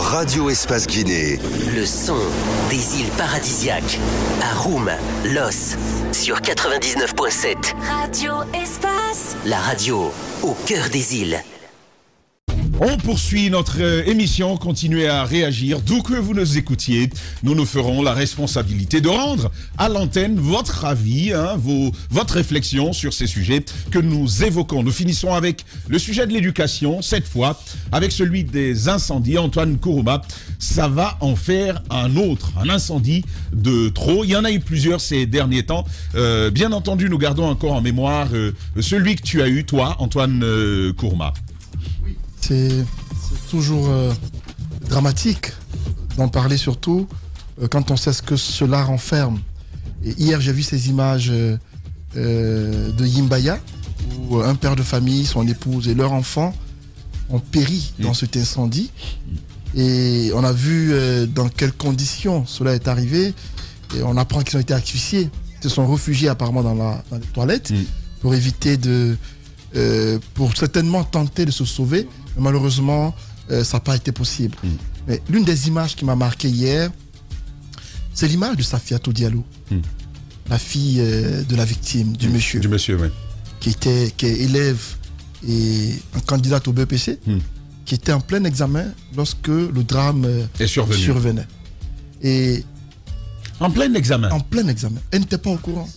Radio Espace Guinée. Le son des îles paradisiaques. Aroum, Los, sur 99.7. Radio Espace. La radio au cœur des îles. On poursuit notre émission, continuez à réagir, d'où que vous nous écoutiez. Nous ferons la responsabilité de rendre à l'antenne votre avis, votre réflexion sur ces sujets que nous évoquons. Nous finissons avec le sujet de l'éducation, cette fois avec celui des incendies. Antoine Kourouma, ça va en faire un autre, un incendie de trop. Il y en a eu plusieurs ces derniers temps. Bien entendu, nous gardons encore en mémoire celui que tu as eu, toi, Antoine Kourouma. C'est toujours dramatique d'en parler, surtout quand on sait ce que cela renferme. Et hier, j'ai vu ces images de Yimbaya, où un père de famille, son épouse et leur enfant ont péri dans cet incendie. Et on a vu dans quelles conditions cela est arrivé. Et on apprend qu'ils ont été asphyxiés. Ils se sont réfugiés apparemment dans les toilettes pour éviter pour certainement tenter de se sauver. Mais malheureusement, ça n'a pas été possible. Mais l'une des images qui m'a marqué hier, c'est l'image de Safiatou Diallo, la fille de la victime, du monsieur. Du monsieur, oui. Qui est élève et un candidat au BEPC, qui était en plein examen lorsque le drame survenait. Et en plein examen. En plein examen. Elle n'était pas au courant.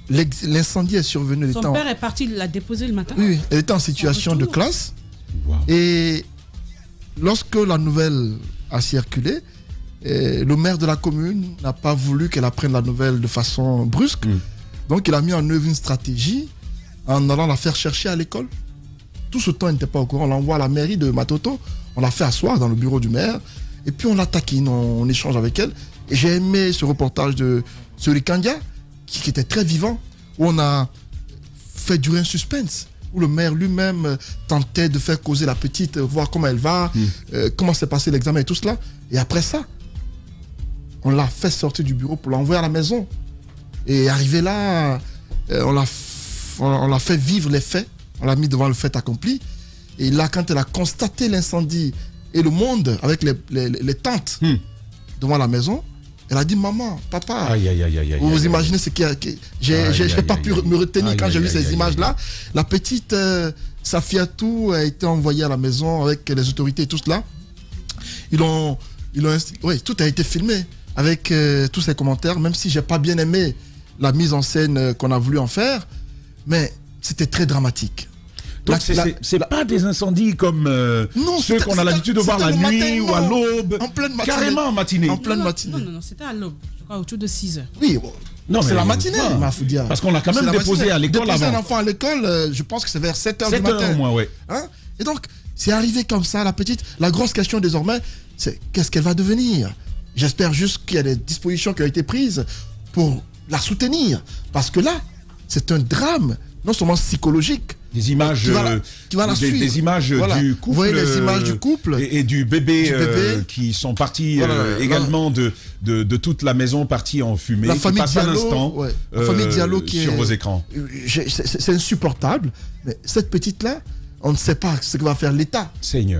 L'incendie est survenu. Son père est parti la déposer le matin. Oui, elle était en situation de classe. Wow. Et lorsque la nouvelle a circulé, le maire de la commune n'a pas voulu qu'elle apprenne la nouvelle de façon brusque. Donc il a mis en œuvre une stratégie en allant la faire chercher à l'école. Tout ce temps, elle n'était pas au courant. On l'envoie à la mairie de Matoto. On l'a fait asseoir dans le bureau du maire. Et puis on la taquine, on échange avec elle. Et j'ai aimé ce reportage de Suri Kandia, qui était très vivant, où on a fait durer un suspense, où le maire lui-même tentait de faire causer la petite, voir comment elle va, comment s'est passé l'examen et tout cela. Et après ça, on l'a fait sortir du bureau pour l'envoyer à la maison. Et arrivé là, on l'a fait vivre les faits, on l'a mis devant le fait accompli. Et là, quand elle a constaté l'incendie et le monde avec les tentes devant la maison, elle a dit, maman, papa, vous imaginez ce qu'il y a. J'ai pas pu me retenir quand j'ai vu ces images-là. La petite Safiatou a été envoyée à la maison avec les autorités et tout cela. Tout a été filmé avec tous ces commentaires, même si j'ai pas bien aimé la mise en scène qu'on a voulu en faire, mais c'était très dramatique. Donc c'est pas des incendies comme ceux qu'on a l'habitude de voir la nuit ou à l'aube. En pleine matinée. Carrément en matinée. En pleine matinée. Non, c'était à l'aube, je crois autour de 6 heures. Oui, non, c'est la matinée, Mafoudia. Parce qu'on l'a quand même déposé à l'école avant. Déposer un enfant à l'école, je pense que c'est vers 7h du matin. 7h au moins, oui. Et donc, c'est arrivé comme ça, la petite. La grosse question désormais, c'est qu'est-ce qu'elle va devenir? J'espère juste qu'il y a des dispositions qui ont été prises pour la soutenir. Parce que là, c'est un drame, non seulement psychologique, des images, des images du couple, vous voyez les images du couple et du bébé, qui sont partis également de toute la maison partie en fumée. La famille Diallo, la famille Diallo qui sur vos écrans. C'est insupportable. Mais cette petite-là, on ne sait pas ce que va faire l'État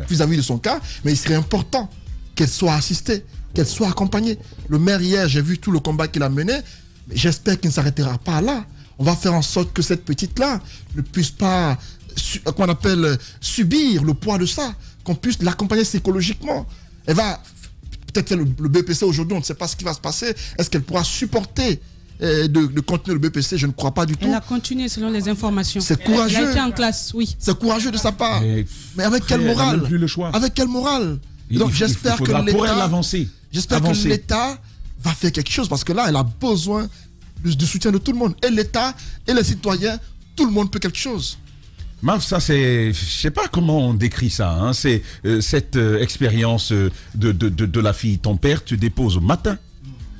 vis-à-vis de son cas, mais il serait important qu'elle soit assistée, qu'elle soit accompagnée. Le maire hier, j'ai vu tout le combat qu'il a mené, mais j'espère qu'il ne s'arrêtera pas là. On va faire en sorte que cette petite-là ne puisse pas, qu'on appelle, subir le poids de ça, qu'on puisse l'accompagner psychologiquement. Elle va peut-être faire le BPC aujourd'hui, on ne sait pas ce qui va se passer. Est-ce qu'elle pourra supporter de continuer le BPC? Je ne crois pas du tout. Elle a continué selon les informations. C'est courageux. Elle a été en classe, oui. C'est courageux de sa part. Mais avec quelle morale? Elle n'a plus le choix. Avec quelle morale? Donc j'espère que l'État va faire quelque chose, parce que là, elle a besoin du soutien de tout le monde. Et l'État, et les citoyens, tout le monde peut quelque chose. Maf, ça c'est, je sais pas comment on décrit ça, c'est cette expérience de la fille. Ton père, tu déposes au matin.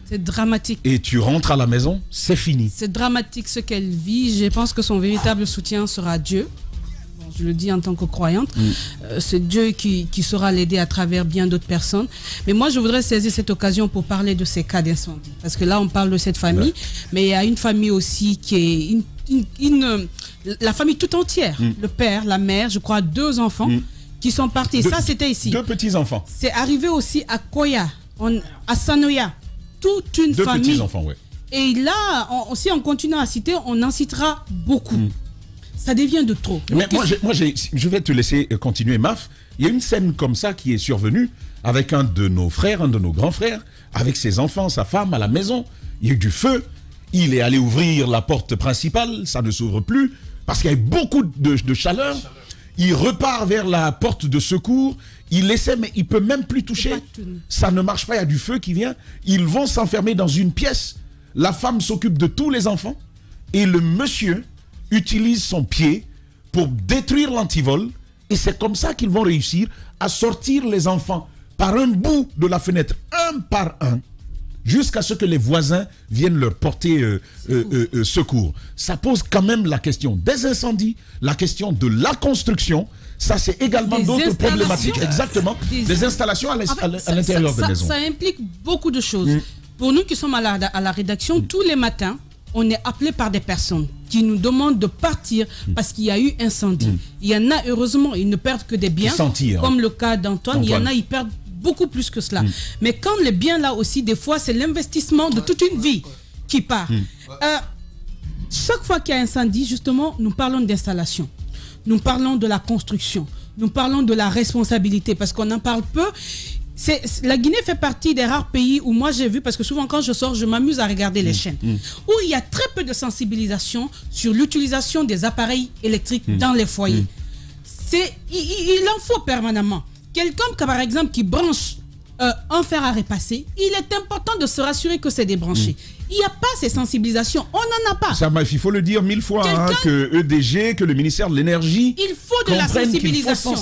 C'est dramatique. Et tu rentres à la maison, c'est fini. C'est dramatique ce qu'elle vit. Je pense que son véritable soutien sera Dieu. Je le dis en tant que croyante. C'est Dieu qui saura l'aider à travers bien d'autres personnes. Mais moi, je voudrais saisir cette occasion pour parler de ces cas d'incendie. Parce que là, on parle de cette famille, mais il y a une famille aussi qui est la famille tout entière. Le père, la mère, je crois 2 enfants qui sont partis. Ça, c'était ici. 2 petits-enfants. C'est arrivé aussi à Koya, à Sanoya. Toute une 2 famille. petits-enfants, ouais. Et là, si on continue à citer, on en citera beaucoup. Ça devient de trop. Mais je vais te laisser continuer, Maf. Il y a une scène comme ça qui est survenue avec un de nos frères, un de nos grands frères, avec ses enfants, sa femme à la maison. Il y a eu du feu. Il est allé ouvrir la porte principale, ça ne s'ouvre plus, parce qu'il y a beaucoup de chaleur. Il repart vers la porte de secours. Il essaie, mais il ne peut même plus toucher. Ça ne marche pas, il y a du feu qui vient. Ils vont s'enfermer dans une pièce. La femme s'occupe de tous les enfants. Et le monsieur utilise son pied pour détruire l'antivol. Et c'est comme ça qu'ils vont réussir à sortir les enfants par un bout de la fenêtre, un par un, jusqu'à ce que les voisins viennent leur porter secours. Ça pose quand même la question des incendies, la question de la construction. Ça, c'est également d'autres problématiques. Exactement. Des installations à l'intérieur des maisons. Ça implique beaucoup de choses. Pour nous qui sommes à la rédaction, tous les matins, on est appelé par des personnes qui nous demandent de partir parce qu'il y a eu incendie. Il y en a, heureusement, ils ne perdent que des biens, comme le cas d'Antoine. Il y en a, ils perdent beaucoup plus que cela. Mais quand les biens là aussi, des fois, c'est l'investissement de toute une vie qui part. Chaque fois qu'il y a incendie, justement, nous parlons d'installation. Nous parlons de la construction. Nous parlons de la responsabilité parce qu'on en parle peu. La Guinée fait partie des rares pays où moi j'ai vu, parce que souvent quand je sors, je m'amuse à regarder les chaînes, où il y a très peu de sensibilisation sur l'utilisation des appareils électriques dans les foyers. Il en faut permanemment. Quelqu'un, par exemple, qui branche un fer à repasser, il est important de se rassurer que c'est débranché. Il n'y a pas ces sensibilisations, on n'en a pas. Ça, il faut le dire 1000 fois, que EDG, que le ministère de l'Énergie, il faut de la sensibilisation.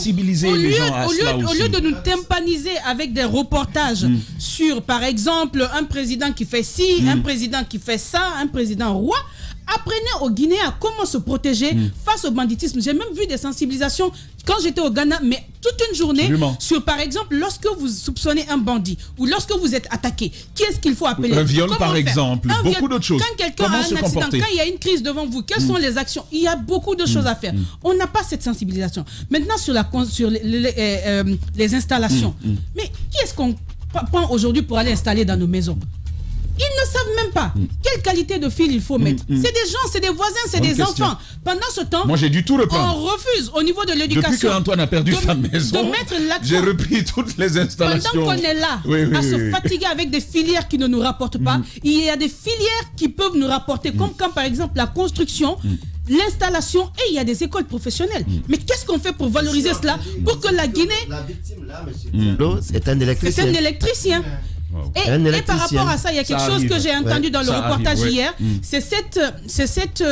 Les gens à cela aussi. Au lieu de nous tympaniser avec des reportages sur, par exemple, un président qui fait ci, un président qui fait ça, un président roi, apprenez aux Guinéens comment se protéger face au banditisme. J'ai même vu des sensibilisations quand j'étais au Ghana, mais toute une journée sur, par exemple, lorsque vous soupçonnez un bandit ou lorsque vous êtes attaqué, qui est-ce qu'il faut appeler? Un viol, par exemple, beaucoup d'autres choses. Quand quelqu'un a un accident, quand il y a une crise devant vous, quelles sont les actions? Il y a beaucoup de choses à faire. On n'a pas cette sensibilisation. Maintenant, sur les installations. Mais qui est-ce qu'on prend aujourd'hui pour aller installer dans nos maisons? Ils ne savent même pas quelle qualité de fil il faut mettre. C'est des gens, c'est des voisins, c'est des enfants. Pendant ce temps, moi j'ai dû tout reprendre. On refuse au niveau de l'éducation. Depuis que Antoine a perdu sa maison, de mettre l'accent. J'ai repris toutes les installations. Pendant qu'on est là à se fatiguer avec des filières qui ne nous rapportent pas, il y a des filières qui peuvent nous rapporter, comme quand par exemple la construction, l'installation, et il y a des écoles professionnelles. Mais qu'est-ce qu'on fait pour valoriser cela, pour que la Guinée... La victime là, monsieur, c'est un électricien. C'est un électricien. Et par rapport à ça, il y a quelque chose que j'ai entendu dans le reportage hier. C'est cette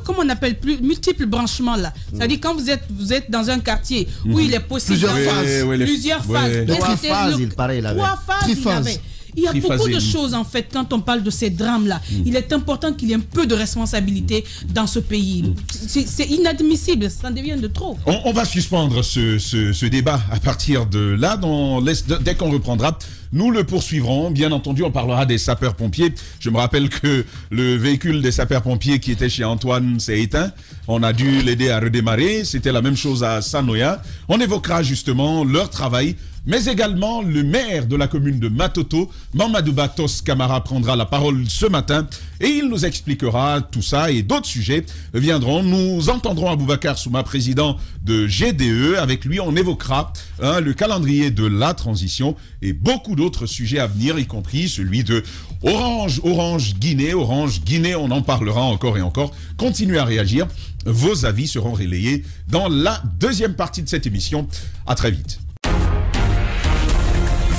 comment on appelle, multiple branchements là. C'est-à-dire quand vous êtes dans un quartier où il est possible plusieurs phases. 3 phases, il paraît là. 3 phases, il y avait. Il y a beaucoup de choses en fait quand on parle de ces drames-là. Il est important qu'il y ait un peu de responsabilité dans ce pays. C'est inadmissible, ça devient de trop. On va suspendre ce débat à partir de là. Dès qu'on reprendra, nous le poursuivrons. Bien entendu, on parlera des sapeurs-pompiers. Je me rappelle que le véhicule des sapeurs-pompiers qui était chez Antoine s'est éteint. On a dû l'aider à redémarrer. C'était la même chose à Sanoya. On évoquera justement leur travail, mais également le maire de la commune de Matoto, Mamadou Batos Camara, prendra la parole ce matin et il nous expliquera tout ça et d'autres sujets viendront. Nous entendrons Aboubacar Souma, président de GDE. Avec lui, on évoquera le calendrier de la transition et beaucoup d'autres sujets à venir, y compris celui de Orange Guinée. Orange Guinée, on en parlera encore et encore. Continuez à réagir. Vos avis seront relayés dans la deuxième partie de cette émission. À très vite.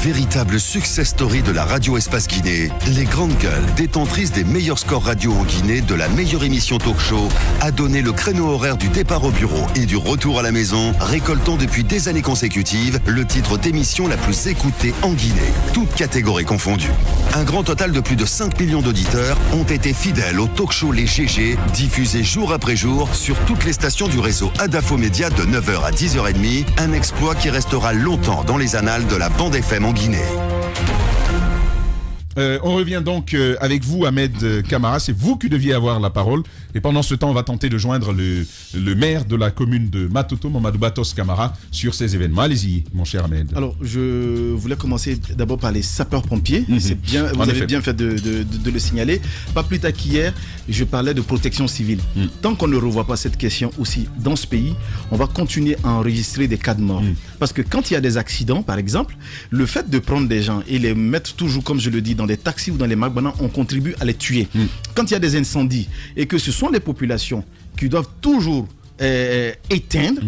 Véritable success story de la radio Espace Guinée, les grandes gueules, détentrices des meilleurs scores radio en Guinée, de la meilleure émission talk show, a donné le créneau horaire du départ au bureau et du retour à la maison, récoltant depuis des années consécutives le titre d'émission la plus écoutée en Guinée, toutes catégories confondues. Un grand total de plus de 5 millions d'auditeurs ont été fidèles au talk show Les GG, diffusé jour après jour sur toutes les stations du réseau Adafo Média de 9h à 10h30, un exploit qui restera longtemps dans les annales de la bande FM en Guinée. On revient donc avec vous, Ahmed Camara. C'est vous qui deviez avoir la parole. Et pendant ce temps, on va tenter de joindre le maire de la commune de Matoto, Mamadou Batos Camara, sur ces événements. Allez-y, mon cher Ahmed. Alors, je voulais commencer d'abord par les sapeurs-pompiers. C'est bien, vous avez bien fait de le signaler. Pas plus tard qu'hier, je parlais de protection civile. Tant qu'on ne revoit pas cette question aussi dans ce pays, on va continuer à enregistrer des cas de mort. Parce que quand il y a des accidents, par exemple, le fait de prendre des gens et les mettre toujours, comme je le dis, dans des taxis ou dans les magbana, on contribue à les tuer. Quand il y a des incendies et que ce sont les populations qui doivent toujours éteindre,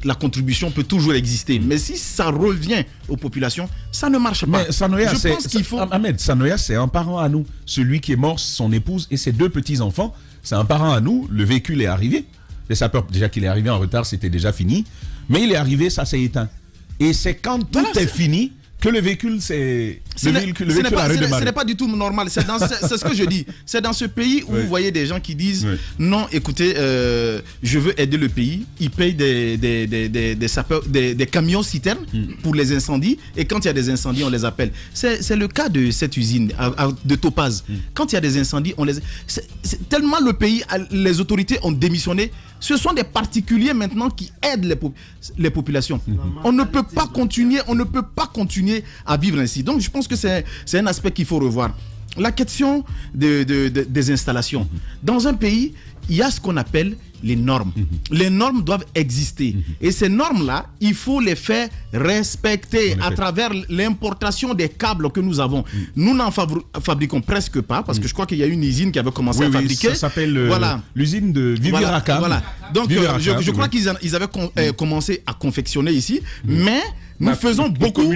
la contribution peut toujours exister. Mais si ça revient aux populations, ça ne marche pas. Mais Sanoya, je pense qu'il faut... Ahmed, Sanoya, c'est un parent à nous. Celui qui est mort, son épouse et ses 2 petits-enfants, c'est un parent à nous. Le véhicule est arrivé. Les sapeurs, déjà qu'il est arrivé en retard, c'était déjà fini. Mais il est arrivé, ça s'est éteint. Et c'est quand tout est fini que le véhicule s'est... Ce n'est pas du tout normal. C'est ce que je dis. C'est dans ce pays où vous voyez des gens qui disent non, écoutez, je veux aider le pays. Ils payent des sapeurs, des camions citernes pour les incendies. Et quand il y a des incendies, on les appelle. C'est le cas de cette usine de Topaz. Quand il y a des incendies, tellement le pays, les autorités ont démissionné. Ce sont des particuliers maintenant qui aident les populations. On ne peut pas continuer à vivre ainsi. Donc je pense que c'est un aspect qu'il faut revoir. La question des installations. Dans un pays, il y a ce qu'on appelle les normes. Les normes doivent exister. Et ces normes-là, il faut les faire respecter à travers l'importation des câbles que nous avons. Nous n'en fabriquons presque pas, parce que je crois qu'il y a une usine qui avait commencé à fabriquer. Ça s'appelle l'usine de Viviraka. Voilà. Donc je crois qu'ils avaient commencé à confectionner ici, mais nous faisons beaucoup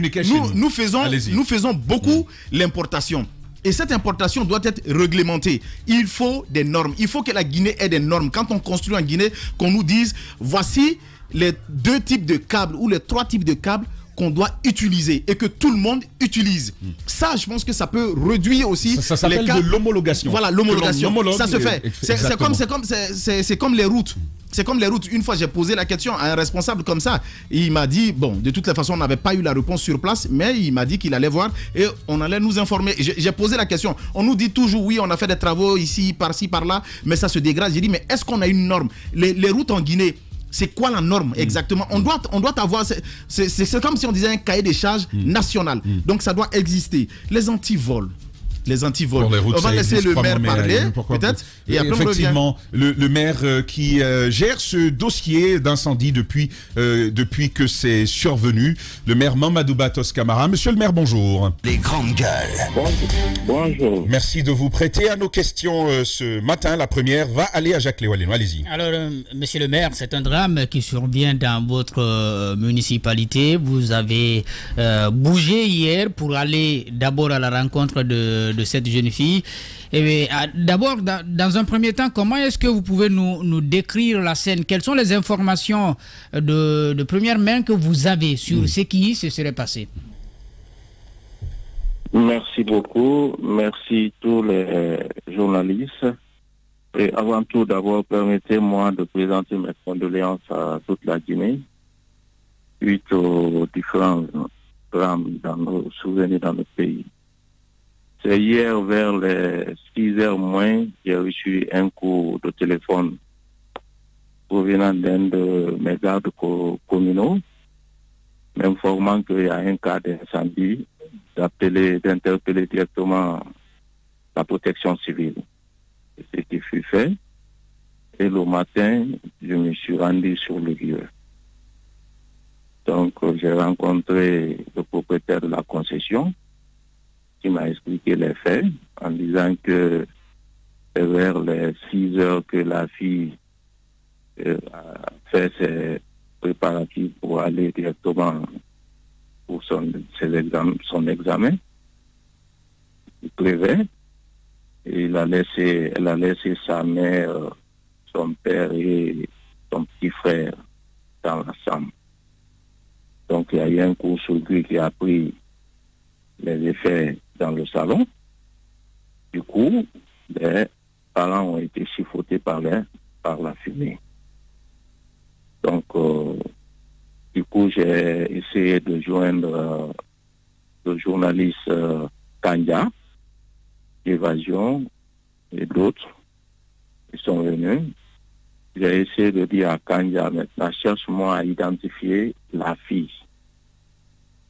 l'importation. Et cette importation doit être réglementée. Il faut des normes. Il faut que la Guinée ait des normes. Quand on construit en Guinée, qu'on nous dise voici les 2 types de câbles ou les 3 types de câbles qu'on doit utiliser et que tout le monde utilise. Ça, je pense que ça peut réduire aussi ça s'appelle de l'homologation. Voilà, l'homologation. Ça se fait. C'est comme les routes. C'est comme les routes. Une fois, j'ai posé la question à un responsable comme ça. Et il m'a dit, bon, de toute façon, on n'avait pas eu la réponse sur place, mais il m'a dit qu'il allait voir et on allait nous informer. J'ai posé la question. On nous dit toujours, oui, on a fait des travaux ici, par-ci, par-là, mais ça se dégrade. J'ai dit, mais est-ce qu'on a une norme? Les routes en Guinée, c'est quoi la norme exactement? On doit avoir, c'est comme si on disait un cahier des charges national. Donc ça doit exister. Les antivols. On va laisser le maire parler, peut-être. Et après, effectivement, le maire qui gère ce dossier d'incendie depuis que c'est survenu, le maire Mamadou Batos Camara. Monsieur le maire, bonjour. Les grandes gueules. Bonjour. Merci de vous prêter à nos questions ce matin. La première va aller à Jacques Léwaleno. Allez-y. Alors, monsieur le maire, c'est un drame qui survient dans votre municipalité. Vous avez bougé hier pour aller d'abord à la rencontre de cette jeune fille. D'abord, dans un premier temps, comment est-ce que vous pouvez nous décrire la scène? Quelles sont les informations de première main que vous avez sur ce qui se serait passé? Merci beaucoup. Merci tous les journalistes. Et avant tout, d'abord, permettez-moi de présenter mes condoléances à toute la Guinée suite aux différents drames survenus dans notre pays. C'est hier vers les 6h moins, j'ai reçu un coup de téléphone provenant d'un de mes gardes communaux, m'informant qu'il y a un cas d'incendie, d'interpeller directement la protection civile. C'est ce qui fut fait. Et le matin, je me suis rendu sur le lieu. Donc, j'ai rencontré le propriétaire de la concession, qui m'a expliqué les faits en disant que c'est vers les 6 heures que la fille a fait ses préparatifs pour aller directement pour son examen. Il pleuvait et elle a laissé sa mère, son père et son petit frère dans la chambre. Donc il y a eu un court-circuit qui a pris les effets dans le salon. Du coup, les parents ont été chiffotés par la fumée. Donc, du coup, j'ai essayé de joindre le journaliste Kanya, d'évasion et d'autres qui sont venus. J'ai essayé de dire à Kandja, maintenant, cherche-moi à identifier la fille.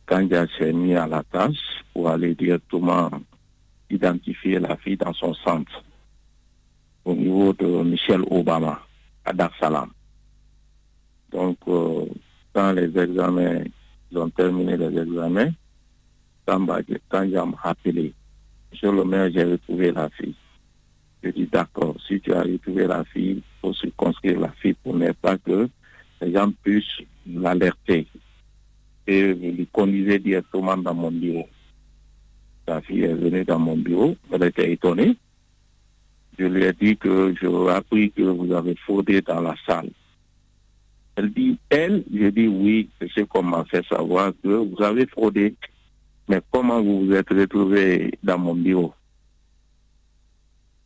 Kandja s'est mis à la tâche pour aller directement identifier la fille dans son centre, au niveau de Michelle Obama, à Dar Salam. Donc, quand les examens, ils ont terminé les examens, Kandja m'a appelé. Monsieur le maire, j'ai retrouvé la fille. Je dis d'accord, si tu as retrouvé la fille, il faut circonscrire la fille pour ne pas que les gens puissent l'alerter. Et je lui conduisais directement dans mon bureau. La fille est venue dans mon bureau, elle était étonnée. Je lui ai dit que j'aurais appris que vous avez fraudé dans la salle. Elle dit, je dis oui, je sais qu'on m'a fait savoir que vous avez fraudé. Mais comment vous vous êtes retrouvé dans mon bureau?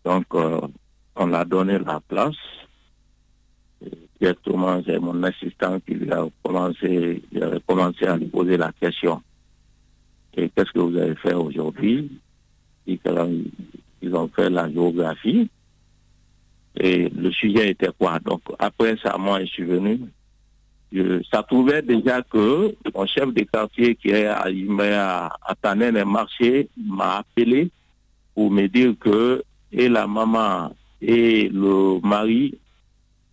Donc, on l'a donné la place. Directement, j'ai mon assistant qui lui a commencé à lui poser la question. Et qu'est-ce que vous avez fait aujourd'hui? Ils ont fait la géographie. Et le sujet était quoi? Donc, après ça, moi, je suis venu. Ça trouvait déjà que mon chef de quartier qui est à Tanen et Marché m'a appelé pour me dire que et la maman et le mari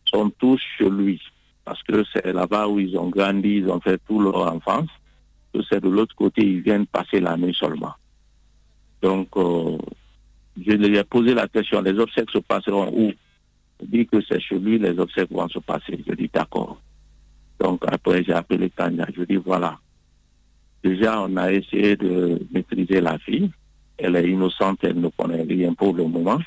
sont tous chez lui. Parce que c'est là-bas où ils ont grandi, ils ont fait toute leur enfance. Que c'est de l'autre côté, ils viennent passer la nuit seulement. Donc, je lui ai posé la question, les obsèques se passeront où? Il dit que c'est chez lui, les obsèques vont se passer. Je dis d'accord. Donc après, j'ai appelé Kandja. Je dis voilà. Déjà, on a essayé de maîtriser la fille. Elle est innocente, elle ne connaît rien pour le moment.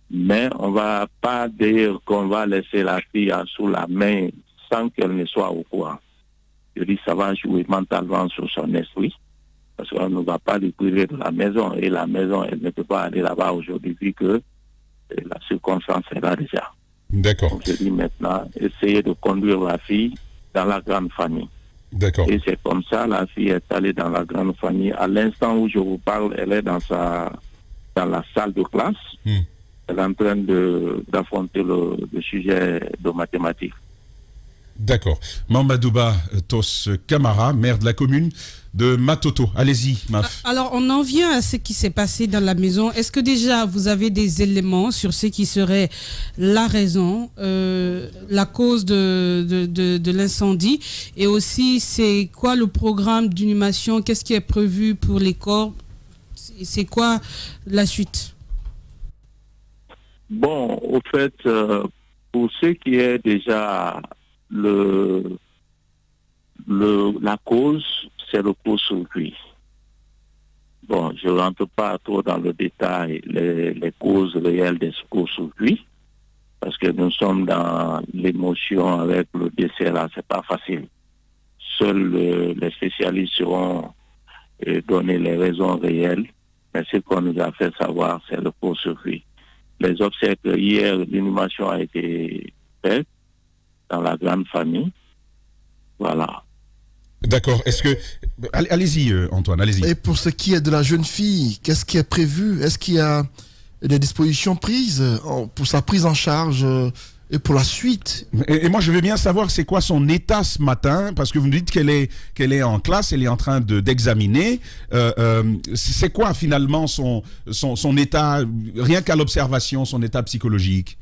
Mais on ne va pas dire qu'on va laisser la fille sous la main sans qu'elle ne soit au courant. Je dis ça va jouer mentalement sur son esprit. Parce qu'on ne va pas lui priver de la maison. Et la maison, elle ne peut pas aller là-bas aujourd'hui vu que la circonstance est là déjà. D'accord. Donc je dis maintenant, essayez de conduire la fille dans la grande famille. D'accord. Et c'est comme ça, la fille est allée dans la grande famille. À l'instant où je vous parle, elle est dans la salle de classe. Elle est en train d'affronter le sujet de mathématiques. D'accord. Mamadouba Tos Camara, maire de la commune de Matoto. Allez-y, Maf. Alors, on en vient à ce qui s'est passé dans la maison. Est-ce que déjà, vous avez des éléments sur ce qui serait la raison, la cause de l'incendie? Et aussi, c'est quoi le programme d'inhumation? Qu'est-ce qui est prévu pour les corps? C'est quoi la suite? Bon, au fait, pour ce qui est déjà la cause, c'est le court-circuit. Bon, je ne rentre pas trop dans le détail, les causes réelles des court-circuits, parce que nous sommes dans l'émotion avec le décès là, c'est pas facile. Seuls les spécialistes seront donner les raisons réelles, mais ce qu'on nous a fait savoir, c'est le court-circuit. Les obsèques, hier, l'inhumation a été faite dans la grande famille. Voilà. D'accord. Est-ce que... Allez-y, Antoine, allez-y. Et pour ce qui est de la jeune fille, qu'est-ce qui est prévu? Est-ce qu'il y a des dispositions prises pour sa prise en charge et pour la suite? Et moi, je veux bien savoir c'est quoi son état ce matin, parce que vous nous dites qu'elle est en classe, elle est en train d'examiner. C'est quoi finalement son état, rien qu'à l'observation, son état psychologique?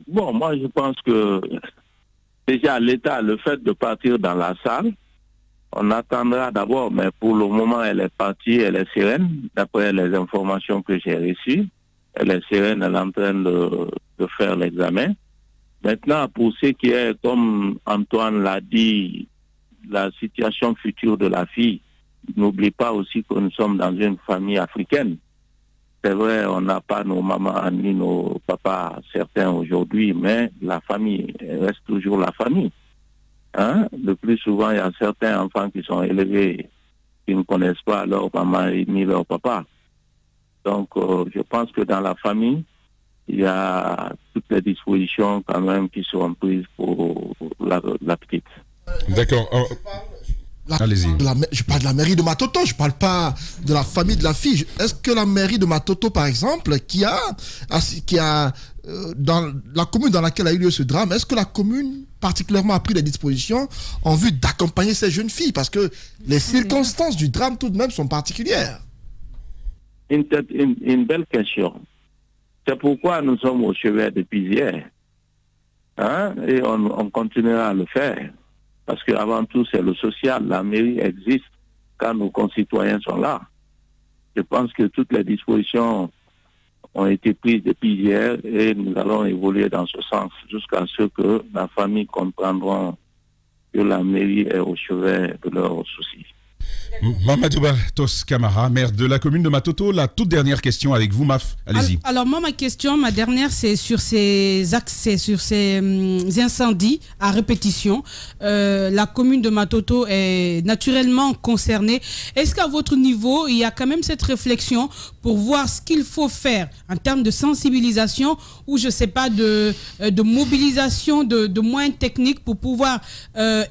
Bon, moi je pense que déjà l'état, le fait de partir dans la salle, on attendra d'abord, mais pour le moment elle est partie, elle est sereine, d'après les informations que j'ai reçues. Elle est sereine, elle est en train de faire l'examen. Maintenant, pour ce qui est, comme Antoine l'a dit, la situation future de la fille, n'oublie pas aussi que nous sommes dans une famille africaine. C'est vrai, on n'a pas nos mamans ni nos papas, certains aujourd'hui, mais la famille reste toujours la famille. Hein? Le plus souvent, il y a certains enfants qui sont élevés, qui ne connaissent pas leur maman ni leur papa. Donc, je pense que dans la famille, il y a toutes les dispositions quand même qui seront prises pour la petite. D'accord. Allez-y. Je parle de la mairie de Matoto, je ne parle pas de la famille de la fille. Est-ce que la mairie de Matoto, par exemple, qui a dans la commune dans laquelle a eu lieu ce drame, est-ce que la commune particulièrement a pris des dispositions en vue d'accompagner ces jeunes filles? Parce que les circonstances du drame tout de même sont particulières. Une belle question. C'est pourquoi nous sommes au chevet depuis hier. Et on continuera à le faire. Parce qu'avant tout, c'est le social. La mairie existe quand nos concitoyens sont là. Je pense que toutes les dispositions ont été prises depuis hier et nous allons évoluer dans ce sens jusqu'à ce que la famille comprendra que la mairie est au chevet de leurs soucis. Mamadouba Tos Camara, maire de la commune de Matoto, la toute dernière question avec vous, Maf. Allez-y. Alors moi, ma dernière, c'est sur ces incendies à répétition. La commune de Matoto est naturellement concernée. Est-ce qu'à votre niveau, il y a quand même cette réflexion pour voir ce qu'il faut faire en termes de sensibilisation ou je sais pas de mobilisation de moyens techniques pour pouvoir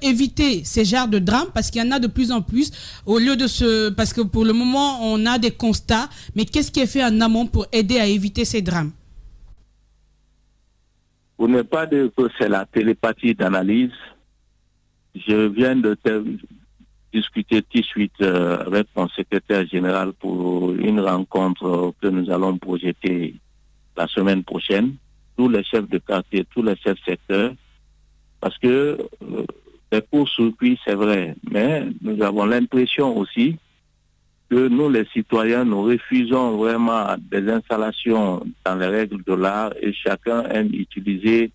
éviter ces genres de drames, parce qu'il y en a de plus en plus. Au lieu de parce que pour le moment, on a des constats, mais qu'est-ce qui est fait en amont pour aider à éviter ces drames? Pour ne pas dire que c'est la télépathie d'analyse, je viens de discuter tout de suite avec mon secrétaire général pour une rencontre que nous allons projeter la semaine prochaine. Tous les chefs de quartier, tous les chefs secteurs, parce que les courts-circuits, c'est vrai, mais nous avons l'impression aussi que nous, les citoyens, nous refusons vraiment des installations dans les règles de l'art et chacun aime utiliser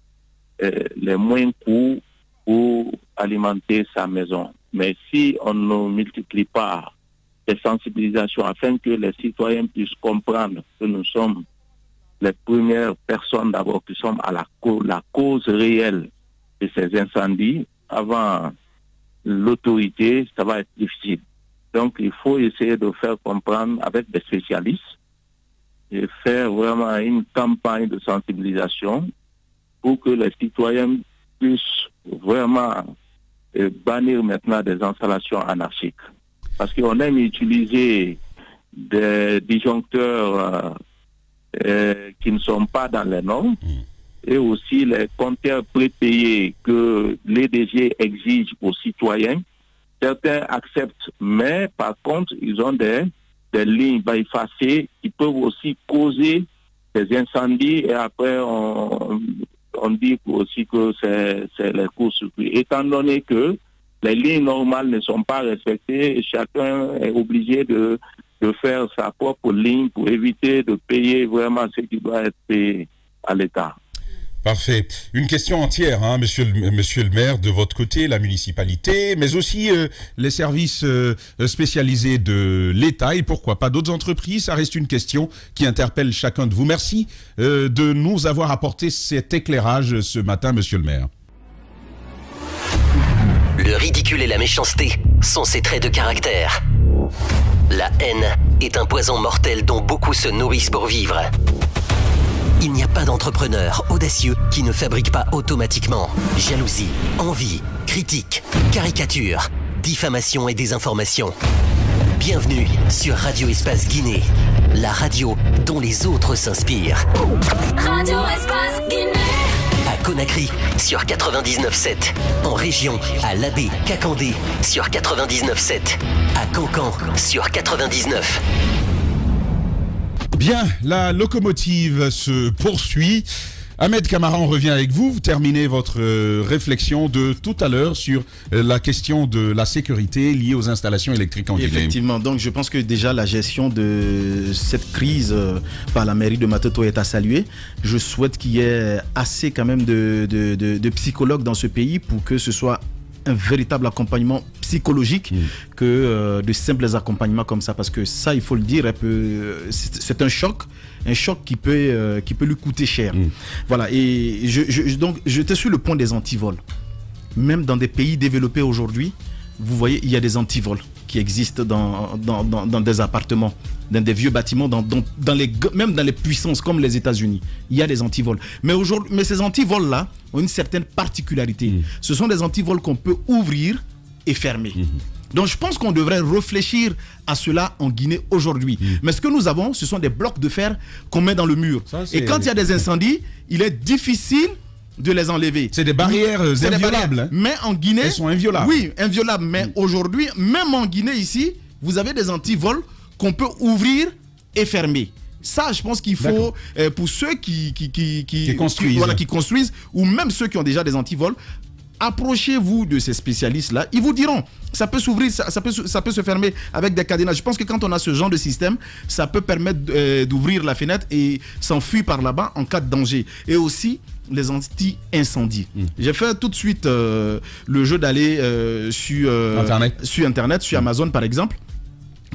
les moins coûts pour alimenter sa maison. Mais si on ne multiplie pas les sensibilisations afin que les citoyens puissent comprendre que nous sommes les premières personnes d'abord qui sommes à la cause réelle de ces incendies, avant l'autorité, ça va être difficile. Donc, il faut essayer de faire comprendre avec des spécialistes et faire vraiment une campagne de sensibilisation pour que les citoyens puissent vraiment bannir maintenant des installations anarchiques. Parce qu'on aime utiliser des disjoncteurs qui ne sont pas dans les normes, et aussi les compteurs prépayés que l'EDG exige aux citoyens. Certains acceptent, mais par contre, ils ont des lignes bypassées qui peuvent aussi causer des incendies et après on dit aussi que c'est les courts-circuits. Étant donné que les lignes normales ne sont pas respectées, chacun est obligé de faire sa propre ligne pour éviter de payer vraiment ce qui doit être payé à l'État. Parfait. Une question entière, monsieur le maire, de votre côté, la municipalité, mais aussi les services spécialisés de l'État et pourquoi pas d'autres entreprises. Ça reste une question qui interpelle chacun de vous. Merci de nous avoir apporté cet éclairage ce matin, monsieur le maire. Le ridicule et la méchanceté sont ses traits de caractère. La haine est un poison mortel dont beaucoup se nourrissent pour vivre. Il n'y a pas d'entrepreneur audacieux qui ne fabrique pas automatiquement jalousie, envie, critique, caricature, diffamation et désinformation. Bienvenue sur Radio Espace Guinée, la radio dont les autres s'inspirent. Radio Espace Guinée. À Conakry sur 99.7, en région à Labé, Kakandé sur 99.7, à Cancan sur 99. Bien, la locomotive se poursuit. Ahmed Camara, on revient avec vous. Vous terminez votre réflexion de tout à l'heure sur la question de la sécurité liée aux installations électriques en Guinée. Effectivement, donc je pense que déjà la gestion de cette crise par la mairie de Matoto est à saluer. Je souhaite qu'il y ait assez quand même de psychologues dans ce pays pour que ce soit un véritable accompagnement psychologique que de simples accompagnements comme ça, parce que ça, il faut le dire, c'est un choc qui peut lui coûter cher. Voilà, et donc j'étais sur le point des antivols. Même dans des pays développés aujourd'hui, vous voyez, il y a des antivols qui existent dans des appartements, dans des vieux bâtiments, même dans les puissances comme les États-Unis. Il y a des antivols. Mais ces antivols-là ont une certaine particularité. Ce sont des antivols qu'on peut ouvrir et fermer. Donc je pense qu'on devrait réfléchir à cela en Guinée aujourd'hui. Mais ce que nous avons, ce sont des blocs de fer qu'on met dans le mur. Et quand il y a des incendies, il est difficile de les enlever. C'est des barrières inviolables. Hein. Mais en Guinée... Elles sont inviolables. Oui, inviolables. Mais aujourd'hui, même en Guinée ici, vous avez des antivols qu'on peut ouvrir et fermer. Ça, je pense qu'il faut, pour ceux qui construisent, ou même ceux qui ont déjà des antivols, approchez-vous de ces spécialistes-là. Ils vous diront, ça peut s'ouvrir, ça peut se fermer avec des cadenages. Je pense que quand on a ce genre de système, ça peut permettre d'ouvrir la fenêtre et s'enfuir par là-bas en cas de danger. Et aussi, les anti-incendies. J'ai fait tout de suite le jeu d'aller sur Internet, sur Amazon par exemple,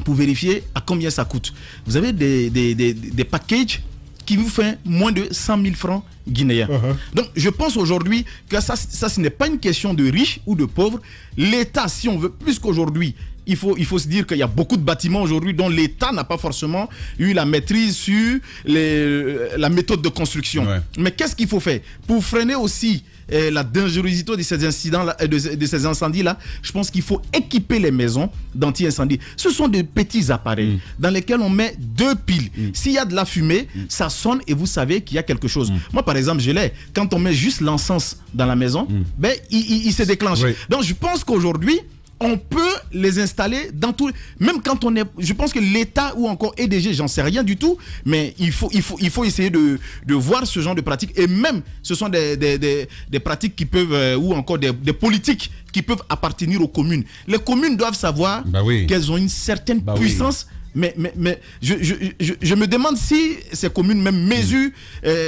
pour vérifier à combien ça coûte. Vous avez des packages qui vous font moins de 100 000 francs guinéens. Donc je pense aujourd'hui que ça ce n'est pas une question de riches ou de pauvres. L'État, si on veut, plus qu'aujourd'hui, il faut se dire qu'il y a beaucoup de bâtiments aujourd'hui dont l'État n'a pas forcément eu la maîtrise sur la méthode de construction. Mais qu'est-ce qu'il faut faire pour freiner aussi la dangerosité de ces incidents-là, de ces incendies-là? Je pense qu'il faut équiper les maisons d'anti-incendie. Ce sont des petits appareils dans lesquels on met 2 piles. S'il y a de la fumée, ça sonne et vous savez qu'il y a quelque chose. Moi, par exemple, je l'ai. Quand on met juste l'encens dans la maison, ben, il se déclenche. Donc, je pense qu'aujourd'hui, on peut les installer dans tout, même quand on est, je pense que l'État ou encore EDG, j'en sais rien du tout, mais il faut essayer de voir ce genre de pratiques. Et même, ce sont des pratiques qui peuvent, ou encore des politiques qui peuvent appartenir aux communes. Les communes doivent savoir qu'elles ont une certaine puissance. Mais je me demande si ces communes même mesurent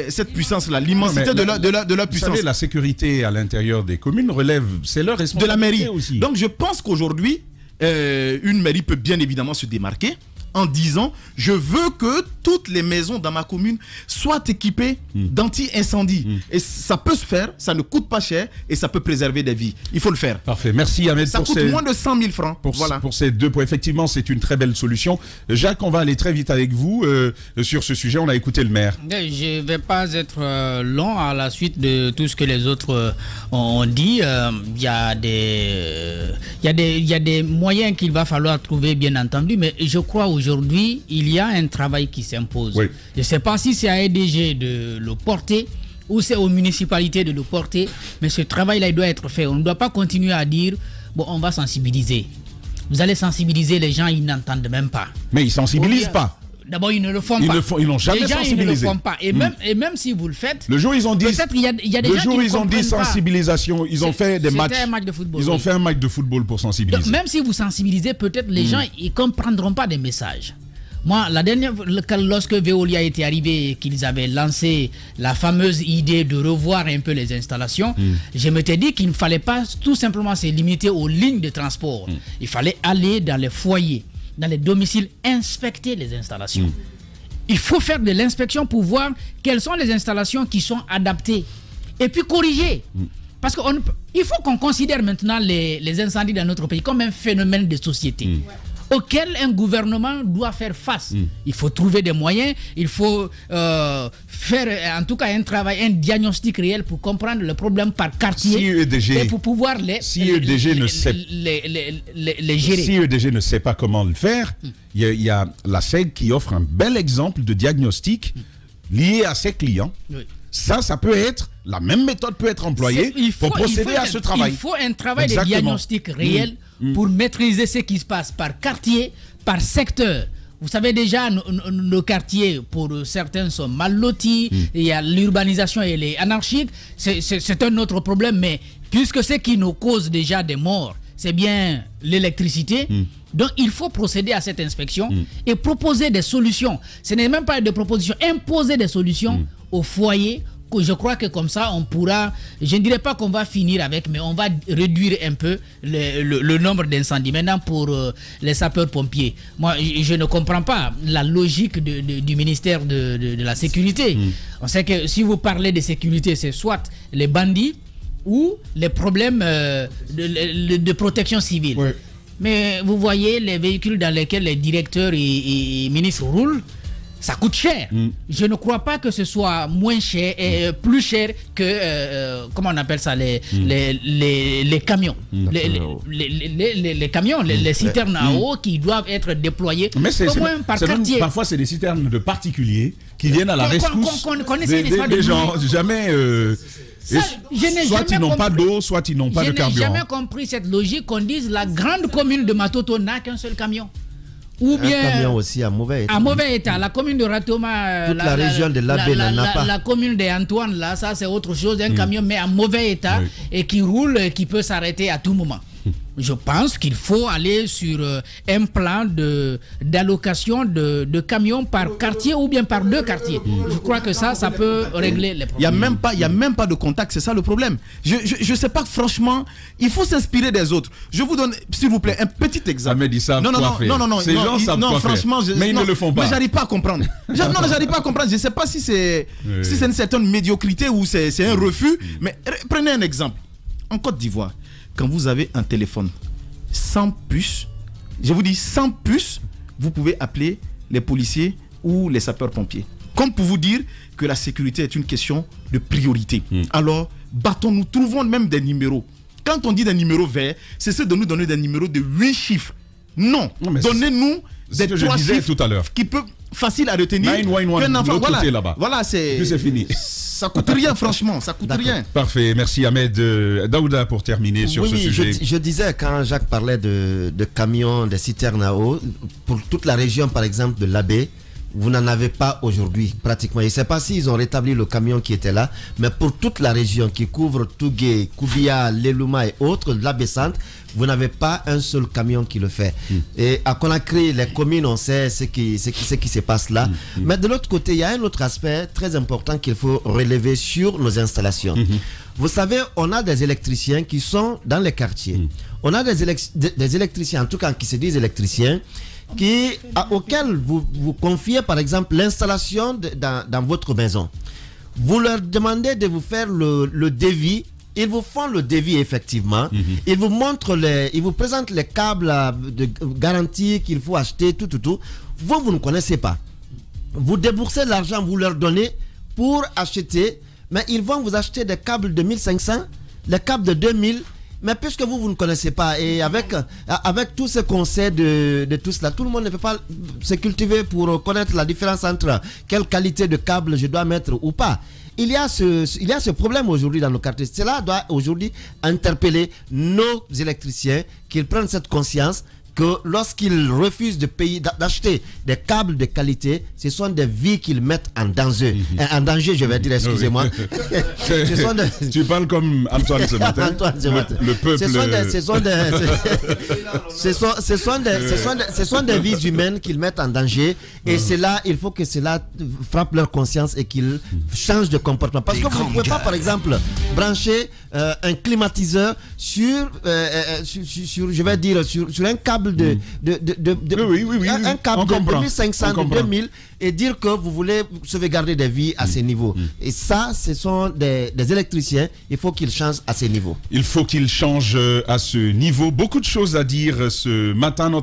cette puissance-là, l'immensité de leur puissance. Vous savez, la sécurité à l'intérieur des communes relève, c'est leur responsabilité de la mairie aussi. Donc je pense qu'aujourd'hui, une mairie peut bien évidemment se démarquer en disant, je veux que toutes les maisons dans ma commune soient équipées d'anti-incendie. Et ça peut se faire, ça ne coûte pas cher et ça peut préserver des vies. Il faut le faire. Parfait. Merci Ahmed. Ça coûte moins de 100 000 francs. Pour ces 2 points. Effectivement, c'est une très belle solution. Jacques, on va aller très vite avec vous sur ce sujet. On a écouté le maire. Je ne vais pas être long à la suite de tout ce que les autres ont dit. Il y a des moyens qu'il va falloir trouver, bien entendu, mais je crois aujourd'hui, il y a un travail qui s'impose. Je ne sais pas si c'est à EDG de le porter ou c'est aux municipalités de le porter, mais ce travail-là, il doit être fait. On ne doit pas continuer à dire, bon, on va sensibiliser. Vous allez sensibiliser les gens, ils n'entendent même pas. Mais ils ne sensibilisent pas. D'abord, ils ne le font pas. Ils n'ont jamais sensibilisé. Ils ne le font pas. Et même si vous le faites, le jour où ils ont dit, peut-être il y a des gens qui ils ont dit sensibilisation, ils ont fait des matchs. Un match de football. Ils ont fait un match de football pour sensibiliser. Donc, même si vous sensibilisez, peut-être les gens ils comprendront pas des messages. Moi, la dernière, lorsque Veolia était arrivé et qu'ils avaient lancé la fameuse idée de revoir un peu les installations, je m'étais dit qu'il ne fallait pas tout simplement se limiter aux lignes de transport. Il fallait aller dans les foyers, dans les domiciles, inspecter les installations. Il faut faire de l'inspection pour voir quelles sont les installations qui sont adaptées et puis corriger. Parce qu'il faut qu'on considère maintenant les incendies dans notre pays comme un phénomène de société. Auquel un gouvernement doit faire face. Il faut trouver des moyens, il faut faire en tout cas un travail, un diagnostic réel pour comprendre le problème par quartier et pour pouvoir les gérer. Si EDG ne sait pas comment le faire, il y a la SEG qui offre un bel exemple de diagnostic lié à ses clients. Ça peut être, la même méthode peut être employée pour procéder à ce travail. Il faut un travail de diagnostic réel pour maîtriser ce qui se passe par quartier, par secteur. Vous savez déjà, nos quartiers, pour certains, sont mal lotis. Il y a l'urbanisation, elle est anarchique. C'est un autre problème, mais puisque ce qui nous cause déjà des morts, c'est bien l'électricité. Donc, il faut procéder à cette inspection et proposer des solutions. Ce n'est même pas des propositions, imposer des solutions au foyer. Je crois que comme ça, on pourra, je ne dirais pas qu'on va finir avec, mais on va réduire un peu le nombre d'incendies. Maintenant, pour les sapeurs-pompiers, moi, je ne comprends pas la logique du ministère de la Sécurité. On sait que si vous parlez de sécurité, c'est soit les bandits ou les problèmes de protection civile. Mais vous voyez les véhicules dans lesquels les directeurs et ministres roulent, ça coûte cher. Je ne crois pas que ce soit moins cher et plus cher que, comment on appelle ça, les camions. Les camions, les citernes à eau qui doivent être déployées au moins par quartier. Parfois, c'est des citernes de particuliers qui viennent à la rescousse des gens. Jamais... soit ils n'ont pas d'eau, soit ils n'ont pas de carburant. Je n'ai jamais compris cette logique qu'on dise la grande commune de Matoto n'a qu'un seul camion. Ou bien un camion aussi à mauvais état. À mauvais état. La commune de Ratoma, toute la région de l'Abbé n'en a pas. La commune d'Antoine, là, ça c'est autre chose. Un camion mais à mauvais état et qui roule, qui peut s'arrêter à tout moment. Je pense qu'il faut aller sur un plan d'allocation de camions par quartier ou bien par 2 quartiers. Je crois que ça peut régler les problèmes. Il n'y a même pas de contact, c'est ça le problème. Je ne sais pas, franchement, il faut s'inspirer des autres. Je vous donne, s'il vous plaît, un petit exemple. Ahmed, ils savent quoi faire. Ces gens savent quoi franchement, faire. Mais ils ne le font pas. Mais j'arrive pas à comprendre. J'arrive pas à comprendre. Je ne sais pas si c'est une certaine médiocrité ou c'est un refus. Mais prenez un exemple. En Côte d'Ivoire, quand vous avez un téléphone sans puce, je vous dis sans puce, vous pouvez appeler les policiers ou les sapeurs-pompiers. Comme pour vous dire que la sécurité est une question de priorité. Alors, battons-nous, trouvons même des numéros. Quand on dit des numéros verts, c'est ce de nous donner des numéros de 8 chiffres. Non, donnez-nous des 3 chiffres tout à l'heure. Qui peuvent facile à retenir. 911, de l'autre côté là-bas. Voilà, c'est fini. Ça coûte rien, franchement, ça coûte rien. Parfait, merci Ahmed. Daouda, pour terminer sur ce sujet. Je disais, quand Jacques parlait de camions, de citernes à eau, pour toute la région, par exemple, de l'Abbé, vous n'en avez pas aujourd'hui, pratiquement. Je ne sais pas s'ils ont rétabli le camion qui était là, mais pour toute la région qui couvre Tougué, Koubia, Lelouma et autres, l'Abbé Centre, vous n'avez pas un seul camion qui le fait. Et à Conakry, les communes, on sait ce qui se passe là. Mais de l'autre côté, il y a un autre aspect très important qu'il faut relever sur nos installations. Vous savez, on a des électriciens qui sont dans les quartiers. On a des électriciens, en tout cas qui se disent électriciens, auxquels vous confiez par exemple l'installation dans votre maison. Vous leur demandez de vous faire le devis. Ils vous font le devis effectivement. Ils vous montrent ils vous présentent les câbles de garantie qu'il faut acheter, tout. Vous ne connaissez pas. Vous déboursez l'argent, vous leur donnez pour acheter, mais ils vont vous acheter des câbles de 1500, les câbles de 2000. Mais puisque vous ne connaissez pas, et avec tout ce qu'on sait de tout cela, tout le monde ne peut pas se cultiver pour connaître la différence entre quelle qualité de câble je dois mettre ou pas. Il y a ce problème aujourd'hui dans nos quartiers. Cela doit aujourd'hui interpeller nos électriciens, qu'ils prennent cette conscience que lorsqu'ils refusent de payer, d'acheter des câbles de qualité, ce sont des vies qu'ils mettent en danger. En danger, je vais dire, excusez-moi. Tu parles comme Antoine ce matin. Le peuple. Ce sont des vies humaines qu'ils mettent en danger. Et cela, il faut que cela frappe leur conscience et qu'ils changent de comportement. Parce que vous ne pouvez pas, par exemple, brancher un climatiseur sur je vais dire, sur un câble un câble de 2500, de 2000 et dire que vous voulez sauvegarder des vies à ces niveaux. Et ça, ce sont des électriciens. Il faut qu'ils changent à ces niveaux. Il faut qu'ils changent à ce niveau. Beaucoup de choses à dire ce matin. Notre